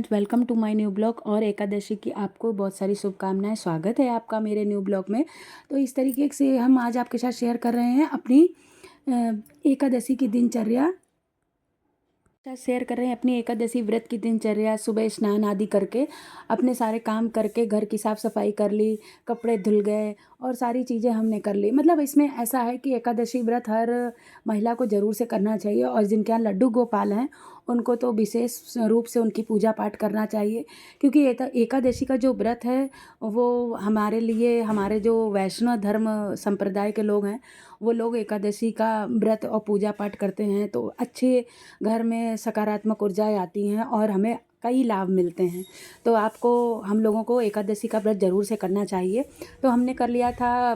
Friends, welcome to my new blog. और एकादशी की आपको बहुत सारी शुभकामनाएं। स्वागत है आपका मेरे न्यू ब्लॉग में। तो इस तरीके से हम आज आपके साथ शेयर कर रहे हैं अपनी एकादशी की दिनचर्या। शेयर कर रहे हैं अपनी एकादशी व्रत की दिनचर्या। सुबह स्नान आदि करके अपने सारे काम करके घर की साफ़ सफाई कर ली, कपड़े धुल गए और सारी चीज़ें हमने कर ली। मतलब इसमें ऐसा है कि एकादशी व्रत हर महिला को ज़रूर से करना चाहिए और जिनके यहाँ लड्डू गोपाल हैं उनको तो विशेष रूप से उनकी पूजा पाठ करना चाहिए, क्योंकि एकादशी का जो व्रत है वो हमारे लिए, हमारे जो वैष्णव धर्म संप्रदाय के लोग हैं वो लोग एकादशी का व्रत और पूजा पाठ करते हैं तो अच्छे घर में सकारात्मक ऊर्जाएँ आती हैं और हमें कई लाभ मिलते हैं। तो आपको, हम लोगों को एकादशी का व्रत ज़रूर से करना चाहिए। तो हमने कर लिया था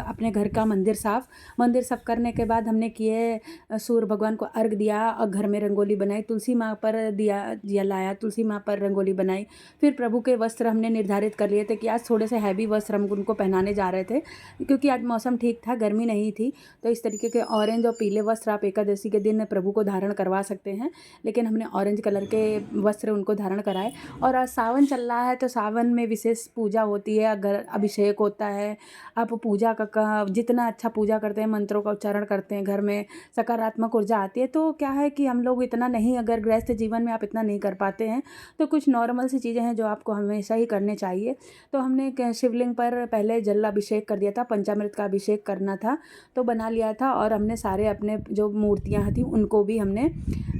अपने घर का मंदिर साफ़ करने के बाद हमने किए सूर्य भगवान को अर्घ दिया और घर में रंगोली बनाई, तुलसी माँ पर दिया जलाया, तुलसी माँ पर रंगोली बनाई। फिर प्रभु के वस्त्र हमने निर्धारित कर लिए थे कि आज थोड़े से हैवी वस्त्र हम उनको पहनाने जा रहे थे, क्योंकि आज मौसम ठीक था, गर्मी नहीं थी। तो इस तरीके के ऑरेंज और पीले वस्त्र आप एकादशी के दिन प्रभु को धारण करवा सकते हैं, लेकिन हमने ऑरेंज कलर के वस्त्र उनको धारण कराए। और आज सावन चल रहा है तो सावन में विशेष पूजा होती है, अगर अभिषेक होता है। आप पूजा का जितना अच्छा पूजा करते हैं, मंत्रों का उच्चारण करते हैं, घर में सकारात्मक ऊर्जा आती है। तो क्या है कि हम लोग इतना नहीं, अगर गृहस्थ जीवन में आप इतना नहीं कर पाते हैं तो कुछ नॉर्मल सी चीज़ें हैं जो आपको हमेशा ही करने चाहिए। तो हमने शिवलिंग पर पहले जल अभिषेक कर दिया था, पंचामृत का अभिषेक करना था तो बना लिया था। और हमने सारे अपने जो मूर्तियाँ थी उनको भी हमने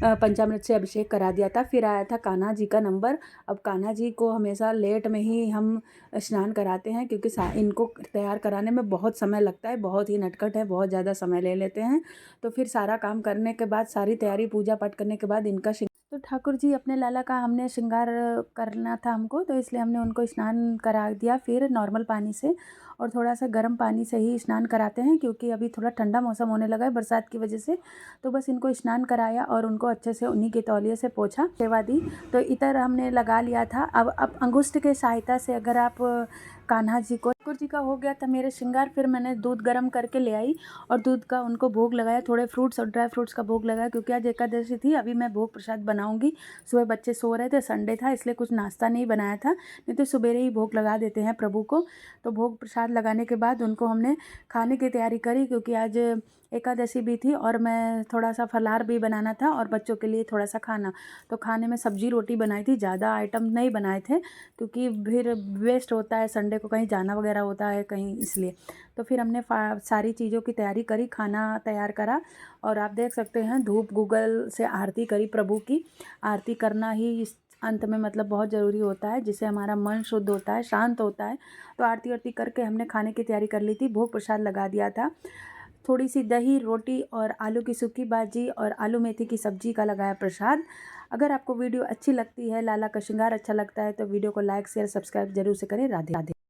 पंचामृत से अभिषेक करा दिया था। फिर आया था कान्हा जी का नंबर। अब कान्हा जी को हमेशा लेट में ही हम स्नान कराते हैं, क्योंकि इनको तैयार कराने में बहुत समय लगता है, बहुत ही नटखट है, बहुत ज़्यादा समय ले लेते हैं। तो फिर सारा काम करने के बाद, सारी तैयारी पूजा पाठ करने के बाद इनका तो ठाकुर जी अपने लाला का हमने श्रृंगार करना था हमको, तो इसलिए हमने उनको स्नान करा दिया। फिर नॉर्मल पानी से और थोड़ा सा गर्म पानी से ही स्नान कराते हैं, क्योंकि अभी थोड़ा ठंडा मौसम होने लगा है बरसात की वजह से। तो बस इनको स्नान कराया और उनको अच्छे से उन्हीं के तौलिए से पोंछा, सेवा दी। तो इतर हमने लगा लिया था। अब अंगुष्ठ के सहायता से अगर आप कान्हा जी को, ठाकुर जी का हो गया था मेरे श्रृंगार। फिर मैंने दूध गर्म करके ले आई और दूध का उनको भोग लगाया, थोड़े फ्रूट्स और ड्राई फ्रूट्स का भोग लगाया, क्योंकि आज एकादशी थी। अभी मैं भोग प्रसाद बनाऊंगी। सुबह बच्चे सो रहे थे, संडे था, इसलिए कुछ नाश्ता नहीं बनाया था, नहीं तो सुबेरे ही भोग लगा देते हैं प्रभु को। तो भोग प्रसाद लगाने के बाद उनको हमने खाने की तैयारी करी, क्योंकि आज एकादशी भी थी और मैं थोड़ा सा फलाहार भी बनाना था और बच्चों के लिए थोड़ा सा खाना। तो खाने में सब्जी रोटी बनाई थी, ज़्यादा आइटम नहीं बनाए थे, क्योंकि फिर वेस्ट होता है, संडे को कहीं जाना वगैरह होता है कहीं, इसलिए। तो फिर हमने सारी चीज़ों की तैयारी करी, खाना तैयार करा। और आप देख सकते हैं धूप गूगल से आरती करी प्रभु की। आरती करना ही इस अंत में मतलब बहुत ज़रूरी होता है, जिससे हमारा मन शुद्ध होता है, शांत होता है। तो आरती वारती करके हमने खाने की तैयारी कर ली थी, भोग प्रसाद लगा दिया था। थोड़ी सी दही, रोटी और आलू की सूखी भाजी और आलू मेथी की सब्जी का लगाया प्रसाद। अगर आपको वीडियो अच्छी लगती है, लाला का श्रृंगार अच्छा लगता है, तो वीडियो को लाइक शेयर सब्सक्राइब जरूर से करें। राधे राधे।